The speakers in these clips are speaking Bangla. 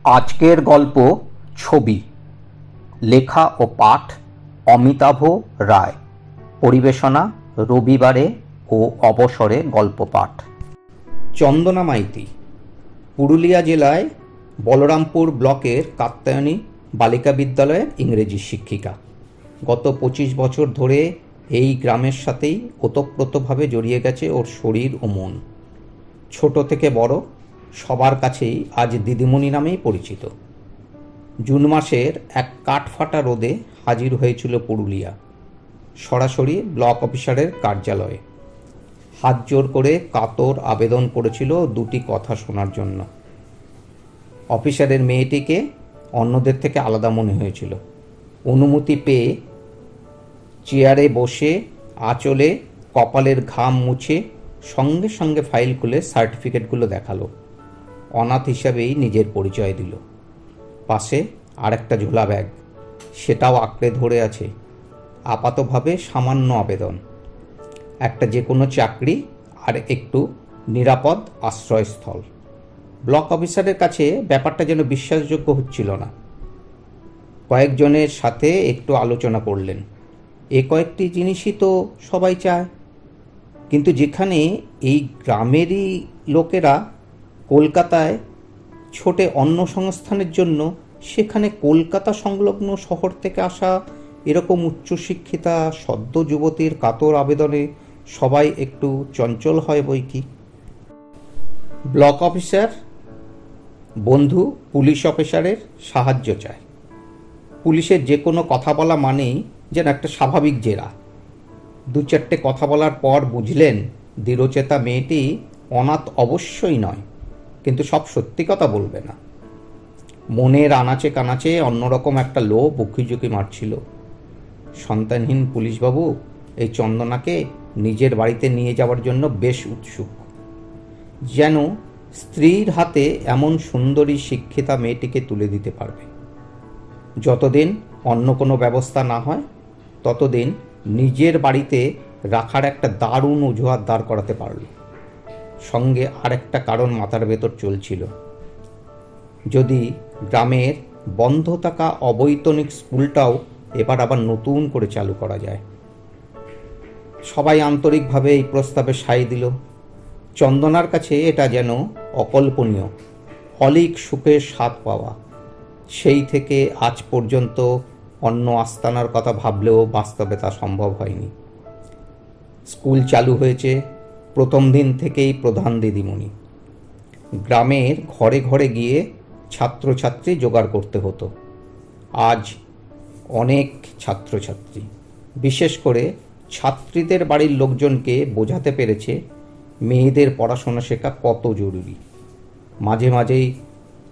আজকের গল্প ছবি, লেখা ও পাঠ অমিতাভ রায়। পরিবেশনা রবিবারে ও অবসরে গল্প পাঠ। চন্দনা মাইতি পুরুলিয়া জেলায় বলরামপুর ব্লকের কাত্যায়নী বালিকা বিদ্যালয়ের ইংরেজি শিক্ষিকা। গত 25 বছর ধরে এই গ্রামের সাথেই ওতপ্রোতভাবে জড়িয়ে গেছে ওর শরীর ও মন। ছোট থেকে বড় সবার কাছেই আজ দিদিমণি নামেই পরিচিত। জুন মাসের এক কাঠফাটা রোদে হাজির হয়েছিল পুরুলিয়া, সরাসরি ব্লক অফিসারের কার্যালয়ে। হাত জোর করে কাতর আবেদন করেছিল দুটি কথা শোনার জন্য। অফিসারের মেয়েটিকে অন্যদের থেকে আলাদা মনে হয়েছিল। অনুমতি পেয়ে চেয়ারে বসে আঁচলে কপালের ঘাম মুছে সঙ্গে সঙ্গে ফাইল খুলে সার্টিফিকেটগুলো দেখালো। অনাথ হিসাবেই নিজের পরিচয় দিল। পাশে আরেকটা ঝোলা ব্যাগ, সেটাও আঁকড়ে ধরে আছে। আপাতভাবে সামান্য আবেদন, একটা যে কোনো চাকরি আর একটু নিরাপদ আশ্রয়স্থল। ব্লক অফিসারের কাছে ব্যাপারটা যেন বিশ্বাসযোগ্য হচ্ছিল না। কয়েকজনের সাথে একটু আলোচনা করলেন। কয়েকটি জিনিসই তো সবাই চায়, কিন্তু যেখানে এই গ্রামেরই লোকেরা কলকাতায় ছোটে অন্য সংস্থানের জন্য, সেখানে কলকাতা সংলগ্ন শহর থেকে আসা এরকম উচ্চশিক্ষিতা সদ্য যুবতীর কাতর আবেদনে সবাই একটু চঞ্চল হয় বই কি। ব্লক অফিসার বন্ধু পুলিশ অফিসারের সাহায্য চায়। পুলিশের যে কোনো কথা বলা মানেই যেন একটা স্বাভাবিক জেরা। দু চারটে কথা বলার পর বুঝলেন দৃঢ়চেতা মেয়েটি অনাথ অবশ্যই নয়, কিন্তু সব সত্যি কথা বলবে না। মনের আনাচে কানাচে অন্যরকম একটা লোভ উকিঝুঁকি মারছিল। সন্তানহীন পুলিশবাবু এই চন্দনাকে নিজের বাড়িতে নিয়ে যাওয়ার জন্য বেশ উৎসুক। যেন স্ত্রীর হাতে এমন সুন্দরী শিক্ষিতা মেয়েটিকে তুলে দিতে পারবে। যতদিন অন্য কোনো ব্যবস্থা না হয় ততদিন নিজের বাড়িতে রাখার একটা দারুণ অজুহাত দাঁড় করাতে পারল। সঙ্গে আরেকটা কারণ মাথার ভেতর চলছিল, যদি গ্রামের বন্ধ থাকা অবৈতনিক স্কুলটাও এবার আবার নতুন করে চালু করা যায়। সবাই আন্তরিকভাবে এই প্রস্তাবে সায় দিল। চন্দনার কাছে এটা যেন অকল্পনীয়, অলীক সুখের স্বাদ পাওয়া। সেই থেকে আজ পর্যন্ত অন্য আস্তানার কথা ভাবলেও বাস্তবে তা সম্ভব হয়নি। স্কুল চালু হয়েছে, প্রথম দিন থেকেই প্রধান দিদিমণি। গ্রামের ঘরে ঘরে গিয়ে ছাত্রছাত্রী জোগাড় করতে হতো। আজ অনেক ছাত্রছাত্রী, বিশেষ করে ছাত্রীদের বাড়ির লোকজনকে বোঝাতে পেরেছে মেয়েদের পড়াশোনা শেখা কত জরুরি। মাঝে মাঝেই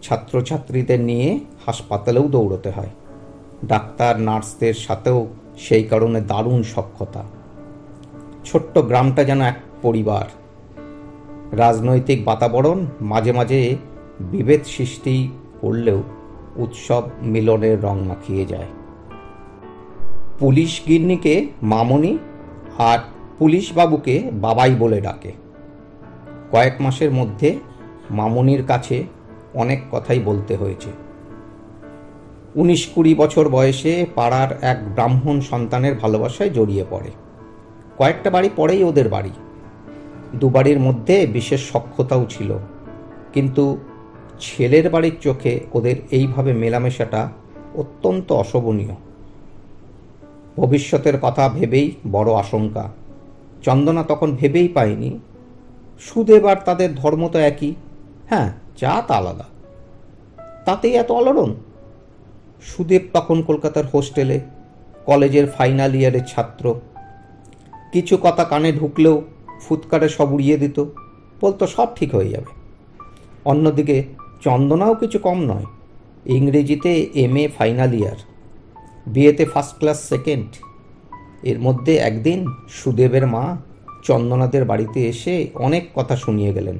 ছাত্রছাত্রীদের নিয়ে হাসপাতালেও দৌড়তে হয়। ডাক্তার নার্সদের সাথেও সেই কারণে দারুণ সখ্যতা। ছোট্ট গ্রামটা যেন এক পরিবার। রাজনৈতিক বাতাবরণ মাঝে মাঝে বিভেদ সৃষ্টি করলেও উৎসব মিলনের রং মাখিয়ে যায়। পুলিশ গিন্নিকে মামনি আর পুলিশ বাবুকে বাবাই বলে ডাকে। কয়েক মাসের মধ্যে মামনির কাছে অনেক কথাই বলতে হয়েছে। 19-20 বছর বয়সে পাড়ার এক ব্রাহ্মণ সন্তানের ভালোবাসায় জড়িয়ে পড়ে। কয়েকটা বাড়ি পরেই ওদের বাড়ি। দুবাড়ির মধ্যে বিশেষ সখ্যতাও ছিল, কিন্তু ছেলের বাড়ির চোখে ওদের এইভাবে মেলামেশাটা অত্যন্ত অশোভনীয়। ভবিষ্যতের কথা ভেবেই বড় আশঙ্কা। চন্দনা তখন ভেবেই পায়নি সুদেব আর তাদের ধর্ম তো একই, হ্যাঁ জাত আলাদা, তাতেই এত অলড়ন। সুদেব তখন কলকাতার হোস্টেলে, কলেজের ফাইনাল ইয়ারের ছাত্র। কিছু কথা কানে ঢুকলেও ফুৎকারে সব উড়িয়ে দিত, বলতো সব ঠিক হয়ে যাবে। অন্যদিকে চন্দনাও কিছু কম নয়, ইংরেজিতে MA ফাইনাল ইয়ার, বিয়েতে ফার্স্ট ক্লাস সেকেন্ড। এর মধ্যে একদিন সুদেবের মা চন্দনাদের বাড়িতে এসে অনেক কথা শুনিয়ে গেলেন।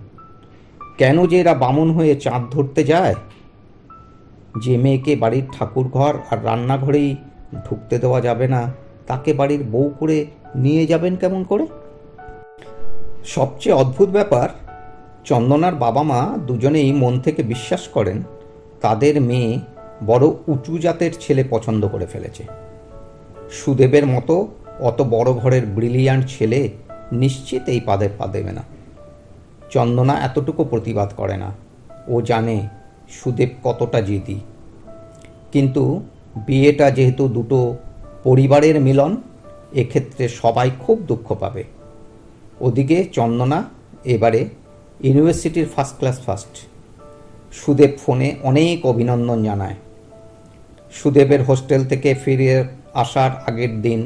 কেন যে এরা বামন হয়ে চাঁদ ধরতে যায়, যে মেয়েকে বাড়ির ঠাকুর ঘর আর রান্নাঘরেই ঢুকতে দেওয়া যাবে না, তাকে বাড়ির বউ করে নিয়ে যাবেন কেমন করে। সবচেয়ে অদ্ভুত ব্যাপার, চন্দনার বাবা মা দুজনেই মন থেকে বিশ্বাস করেন তাদের মেয়ে বড় উঁচু জাতের ছেলে পছন্দ করে ফেলেছে। সুদেবের মতো অত বড় ঘরের ব্রিলিয়ান্ট ছেলে নিশ্চিত এই পাদের পা দেবে না। চন্দনা এতটুকু প্রতিবাদ করে না। ও জানে সুদেব কতটা জেদি। কিন্তু বিয়েটা যেহেতু দুটো পরিবারের মিলন, এক্ষেত্রে সবাই খুব দুঃখ পাবে। ওদিকে চন্দনা এবারে ইউনিভার্সিটির ফার্স্ট ক্লাস ফার্স্ট। সুদেব ফোনে অনেক অভিনন্দন জানায়। সুদেবের হোস্টেল থেকে ফিরে আসার আগের দিন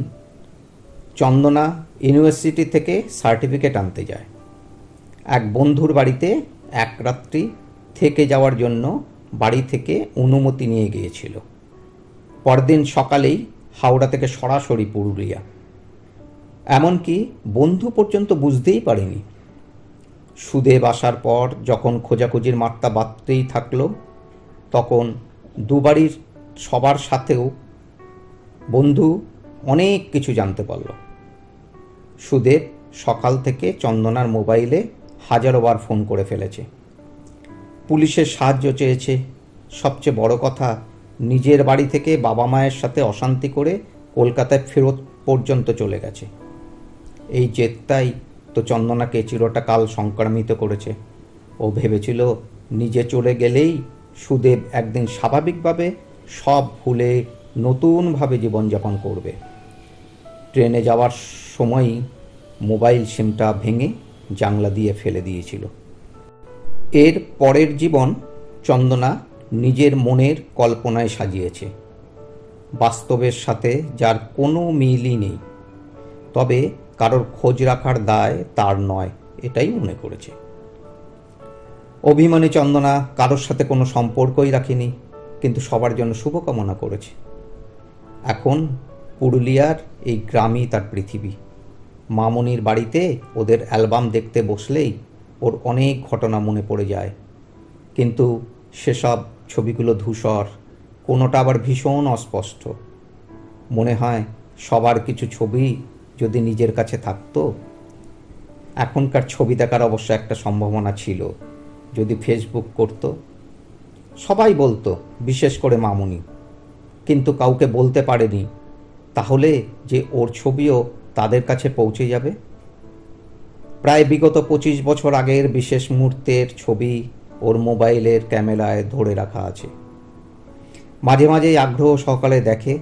চন্দনা ইউনিভার্সিটি থেকে সার্টিফিকেট আনতে যায়। এক বন্ধুর বাড়িতে এক রাত্রি থেকে যাওয়ার জন্য বাড়ি থেকে অনুমতি নিয়ে গিয়েছিল। পরদিন সকালেই হাওড়া থেকে সরাসরি পুরুলিয়া। এমনকি বন্ধু পর্যন্ত বুঝতেই পারেনি। সুদেব আসার পর যখন খোঁজাখুঁজির মাত্রা বাড়তেই থাকলো, তখন দুবাড়ির সবার সাথেও বন্ধু অনেক কিছু জানতে পারল। সুদেব সকাল থেকে চন্দনার মোবাইলে হাজারোবার ফোন করে ফেলেছে, পুলিশের সাহায্য চেয়েছে। সবচেয়ে বড় কথা, নিজের বাড়ি থেকে বাবা মায়ের সাথে অশান্তি করে কলকাতায় ফেরত পর্যন্ত চলে গেছে। এই জেদটাই তো চন্দনাকে চিরটাকাল সংক্রামিত করেছে। ও ভেবেছিল নিজে চলে গেলেই সুদেব একদিন স্বাভাবিকভাবে সব ভুলে নতুনভাবে জীবনযাপন করবে। ট্রেনে যাওয়ার সময়ই মোবাইল সিমটা ভেঙে জানলা দিয়ে ফেলে দিয়েছিল। এর পরের জীবন চন্দনা নিজের মনের কল্পনায় সাজিয়েছে, বাস্তবের সাথে যার কোনো মিলই নেই। তবে কারোর খোঁজ রাখার দায় তার নয়, এটাই মনে করেছে। অভিমানী চন্দনা কারোর সাথে কোনো সম্পর্কই রাখেনি, কিন্তু সবার জন্য শুভকামনা করেছে। এখন পুরুলিয়ার এই গ্রামই তার পৃথিবী। মামনির বাড়িতে ওদের অ্যালবাম দেখতে বসলেই ওর অনেক ঘটনা মনে পড়ে যায়। কিন্তু সেসব ছবিগুলো ধূসর, কোনোটা আবার ভীষণ অস্পষ্ট। মনে হয় সবার কিছু ছবি যদি নিজের কাছে থাকতো। এখনকার ছবি দেখার অবশ্য একটা সম্ভাবনা ছিল, যদি ফেসবুক করতো। সবাই বলতো, বিশেষ করে মামুনি, কিন্তু কাউকে বলতে পারেনি। তাহলে যে ওর ছবিও তাদের কাছে পৌঁছে যাবে। প্রায় বিগত 25 বছর আগের বিশেষ মুহূর্তের ছবি ওর মোবাইলের ক্যামেরায় ধরে রাখা আছে। মাঝে মাঝেই আগ্রহ সহকারে দেখে।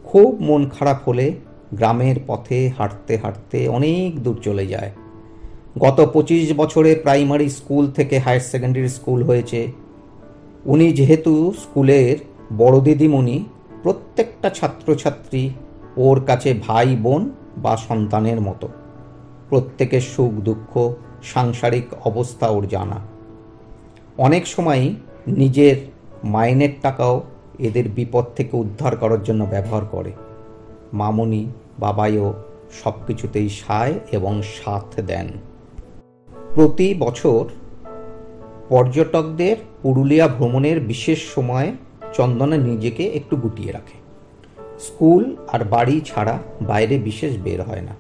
খুব মন খারাপ হলে গ্রামের পথে হাঁটতে হাঁটতে অনেক দূর চলে যায়। গত 25 বছরে প্রাইমারি স্কুল থেকে হায়ার সেকেন্ডারি স্কুল হয়েছে। উনি যেহেতু স্কুলের বড় দিদিমণি, প্রত্যেকটা ছাত্রছাত্রী ওর কাছে ভাই বোন বা সন্তানের মতো। প্রত্যেকের সুখ দুঃখ, সাংসারিক অবস্থা ওর জানা। অনেক সময়ই নিজের মাইনের টাকাও এদের বিপদ থেকে উদ্ধার করার জন্য ব্যবহার করে। মামনি বাবাইও সব কিছুতেই সায় এবং সাথ দেন। প্রতি বছর পর্যটকদের পুরুলিয়া ভ্রমণের বিশেষ সময়ে চন্দনা নিজেকে একটু গুটিয়ে রাখে। স্কুল আর বাড়ি ছাড়া বাইরে বিশেষ বের হয় না।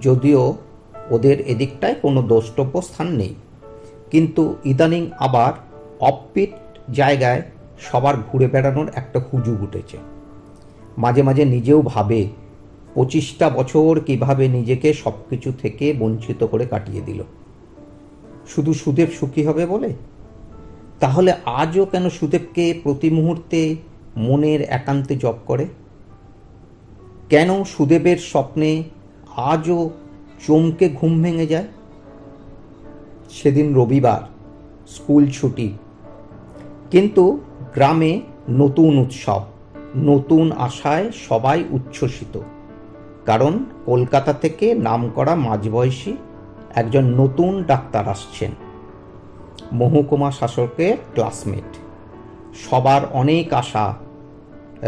যদিও ওদের এদিকটায় কোনো দ্রষ্টব্য স্থান নেই, কিন্তু ইদানিং আবার অফবিট জায়গায় সবার ঘুরে বেড়ানোর একটা হুজুগ উঠেছে। মাঝে মাঝে নিজেও ভাবে 25টা বছর কিভাবে নিজেকে সব কিছু থেকে বঞ্চিত করে কাটিয়ে দিল। শুধু সুদেব সুখী হবে বলে? তাহলে আজও কেন সুদেবকে প্রতি মুহূর্তে মনের একান্তে জপ করে? কেন সুদেবের স্বপ্নে আজও চমকে ঘুম ভেঙে যায়? সেদিন রবিবার, স্কুল ছুটি, কিন্তু গ্রামে নতুন উৎসব, নতুন আশায় সবাই উচ্ছ্বসিত। কারণ কলকাতা থেকে নামকরা মাঝবয়সী একজন নতুন ডাক্তার আসছেন, মহকুমা শাসকের ক্লাসমেট। সবার অনেক আশা,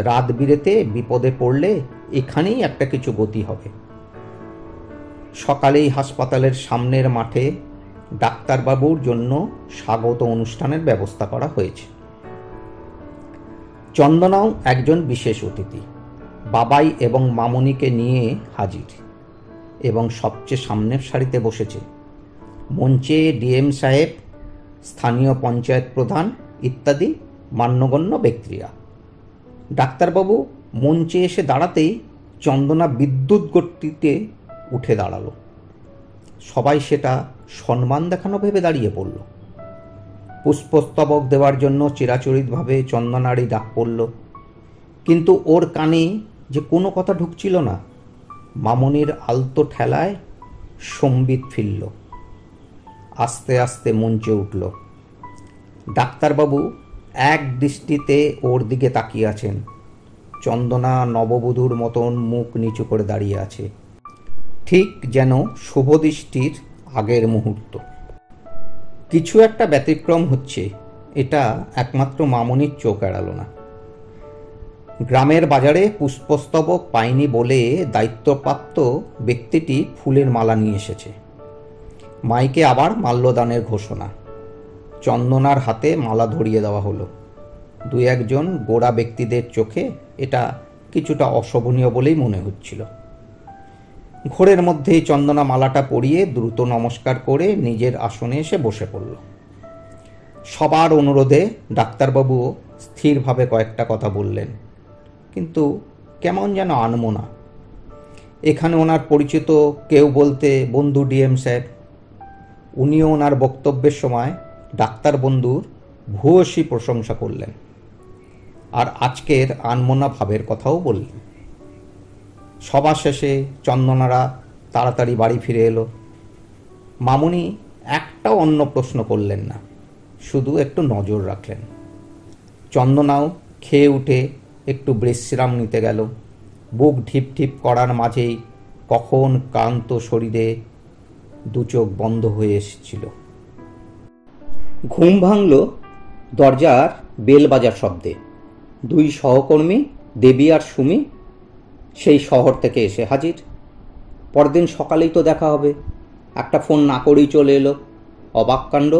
রাত বিরেতে বিপদে পড়লে এখানেই একটা কিছু গতি হবে। সকালেই হাসপাতালের সামনের মাঠে ডাক্তারবাবুর জন্য স্বাগত অনুষ্ঠানের ব্যবস্থা করা হয়েছে। চন্দনাও একজন বিশেষ অতিথি। বাবাই এবং মামনিকে নিয়ে হাজির, এবং সবচেয়ে সামনের সারিতে বসেছে। মঞ্চে ডিএম সাহেব, স্থানীয় পঞ্চায়েত প্রধান ইত্যাদি মান্যগণ্য ব্যক্তিরা। ডাক্তারবাবু মঞ্চে এসে দাঁড়াতেই চন্দনা বিদ্যুৎ গতিতে উঠে দাঁড়ালো। সবাই সেটা সম্মান দেখানো ভেবে দাঁড়িয়ে পড়ল। পুষ্পস্তবক দেওয়ার জন্য চিরাচরিতভাবে চন্দনারই ডাক পড়ল, কিন্তু ওর কানে যে কোনো কথা ঢুকছিল না। মামনির আলতো ঠেলায় সম্বিত ফিরল, আস্তে আস্তে মঞ্চে উঠল। ডাক্তারবাবু এক দৃষ্টিতে ওর দিকে তাকিয়ে আছেন। চন্দনা নববধূর মতন মুখ নিচু করে দাঁড়িয়ে আছে, ঠিক যেন শুভদৃষ্টির আগের মুহূর্ত। কিছু একটা ব্যতিক্রম হচ্ছে, এটা একমাত্র মামনির চোখ এড়ালো না। গ্রামের বাজারে পুষ্পস্তবক পায়নি বলে দায়িত্বপ্রাপ্ত ব্যক্তিটি ফুলের মালা নিয়ে এসেছে। মাইকে আবার মাল্যদানের ঘোষণা। চন্দনার হাতে মালা ধরিয়ে দেওয়া হলো। দুই একজন গোড়া ব্যক্তিদের চোখে এটা কিছুটা অশোভনীয় বলেই মনে হচ্ছিল। ঘোরের মধ্যেই চন্দনা মালাটা পরিয়ে দ্রুত নমস্কার করে নিজের আসনে এসে বসে পড়ল। সবার অনুরোধে ডাক্তারবাবুও স্থিরভাবে কয়েকটা কথা বললেন, কিন্তু কেমন যেন আনমনা। এখানে ওনার পরিচিত কেউ বলতে বন্ধু ডিএম সাহেব। উনিও ওনার বক্তব্যের সময় ডাক্তার বন্ধুর ভূয়সী প্রশংসা করলেন, আর আজকের আনমনা ভাবের কথাও বললেন। সভা শেষে চন্দনারা তাড়াতাড়ি বাড়ি ফিরে এলো। মামুনি একটাও অন্য প্রশ্ন করলেন না, শুধু একটু নজর রাখলেন। চন্দনাও খেয়ে উঠে একটু বিশ্রাম নিতে গেল। বুক ঢিপ ঢিপ করার মাঝেই কখন ক্লান্ত শরীরে দু চোখ বন্ধ হয়ে এসেছিল। ঘুম ভাঙল দরজার বেল বাজার শব্দে। দুই সহকর্মী দেবী আর সুমি সেই শহর থেকে এসে হাজির। পরদিন সকালেই তো দেখা হবে, একটা ফোন না করেই চলে এলো। অবাক কাণ্ড।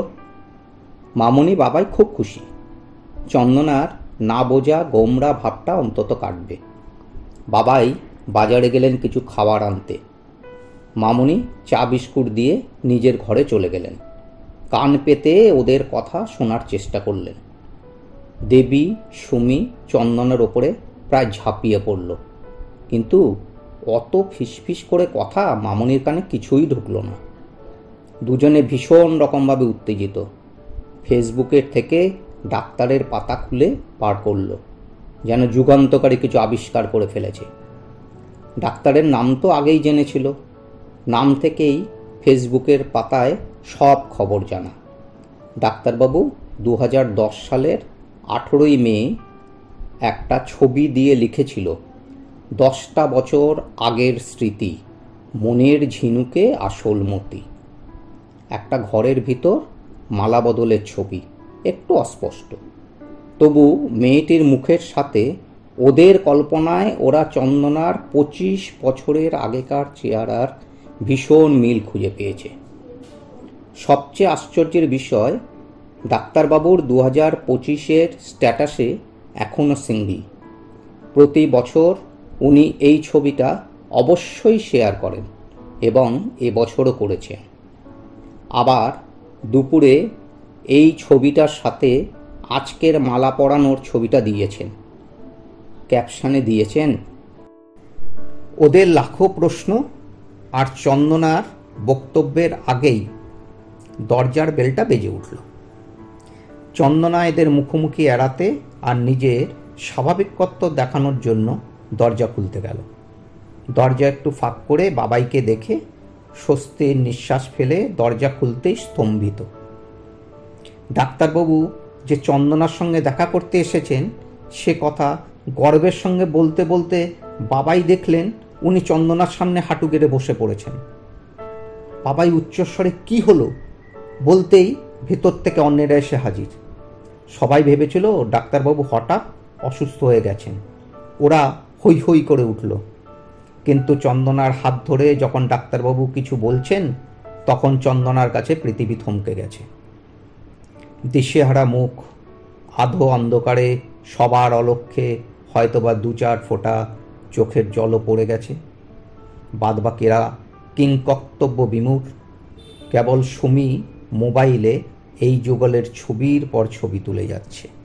মামনি বাবাই খুব খুশি। চন্দনার না বোঝা গোমরা ভাবটা অন্তত কাটবে। বাবাই বাজারে গেলেন কিছু খাবার আনতে। মামনি চা বিস্কুট দিয়ে নিজের ঘরে চলে গেলেন। কান পেতে ওদের কথা শোনার চেষ্টা করলেন। দেবী সুমি চন্দনের ওপরে প্রায় ঝাঁপিয়ে পড়ল, কিন্তু অত ফিসফিস করে কথা মামনির কানে কিছুই ঢুকলো না। দুজনে ভীষণ রকমভাবে উত্তেজিত। ফেসবুকের থেকে ডাক্তারের পাতা খুলে পার করল, যেন যুগান্তকারী কিছু আবিষ্কার করে ফেলেছে। ডাক্তারের নাম তো আগেই জেনেছিল, নাম থেকেই ফেসবুকের পাতায় সব খবর জানা। ডাক্তারবাবু 2010 সালের 18ই মে একটা ছবি দিয়ে লিখেছিল, 10টা বছর আগের স্মৃতি, মনের ঝিনুকে আসল মতি। একটা ঘরের ভিতর মালা বদলের ছবি, একটু অস্পষ্ট, তবু মেয়েটির মুখের সাথে ওদের কল্পনায় ওরা চন্দনার 25 বছরের আগেকার চেহারার ভীষণ মিল খুঁজে পেয়েছে। সবচেয়ে আশ্চর্যের বিষয়, ডাক্তারবাবুর 2025-এর স্ট্যাটাসে এখনও সিঙ্গেল। প্রতি বছর উনি এই ছবিটা অবশ্যই শেয়ার করেন এবং এবছরও করেছেন। আবার দুপুরে এই ছবিটার সাথে আজকের মালা পরানোর ছবিটা দিয়েছেন। ক্যাপশনে দিয়েছেন, ওদের লাখো প্রশ্ন। আর চন্দনার বক্তব্যের আগেই দরজার বেলটা বেজে উঠল। চন্দনা এদের মুখোমুখি এড়াতে আর নিজের স্বাভাবিকত্ব দেখানোর জন্য দরজা খুলতে গেল। দরজা একটু ফাঁক করে বাবাইকে দেখে স্বস্তির নিঃশ্বাস ফেলে দরজা খুলতেই স্তম্ভিত। ডাক্তারবাবু যে চন্দনার সঙ্গে দেখা করতে এসেছেন সে কথা গর্বের সঙ্গে বলতে বলতে বাবাই দেখলেন উনি চন্দনার সামনে হাঁটু গেড়ে বসে পড়েছেন। বাবাই উচ্চস্বরে কি হলো বলতেই ভেতর থেকে অন্যেরা এসে হাজির। সবাই ভেবেছিল ডাক্তারবাবু হঠাৎ অসুস্থ হয়ে গেছেন। ওরা হৈ হৈ করে উঠল, কিন্তু চন্দনার হাত ধরে যখন ডাক্তারবাবু কিছু বলছেন তখন চন্দনার কাছে পৃথিবী থমকে গেছে। দিশেহারা মুখ, আধো অন্ধকারে সবার অলক্ষ্যে হয়তোবা 2-4 ফোঁটা চোখের জলও পড়ে গেছে। বাদবাকিরা কিংকর্তব্য বিমূঢ়। কেবল সুমি মোবাইলে এই যুগলের ছবির পর ছবি তুলে যাচ্ছে।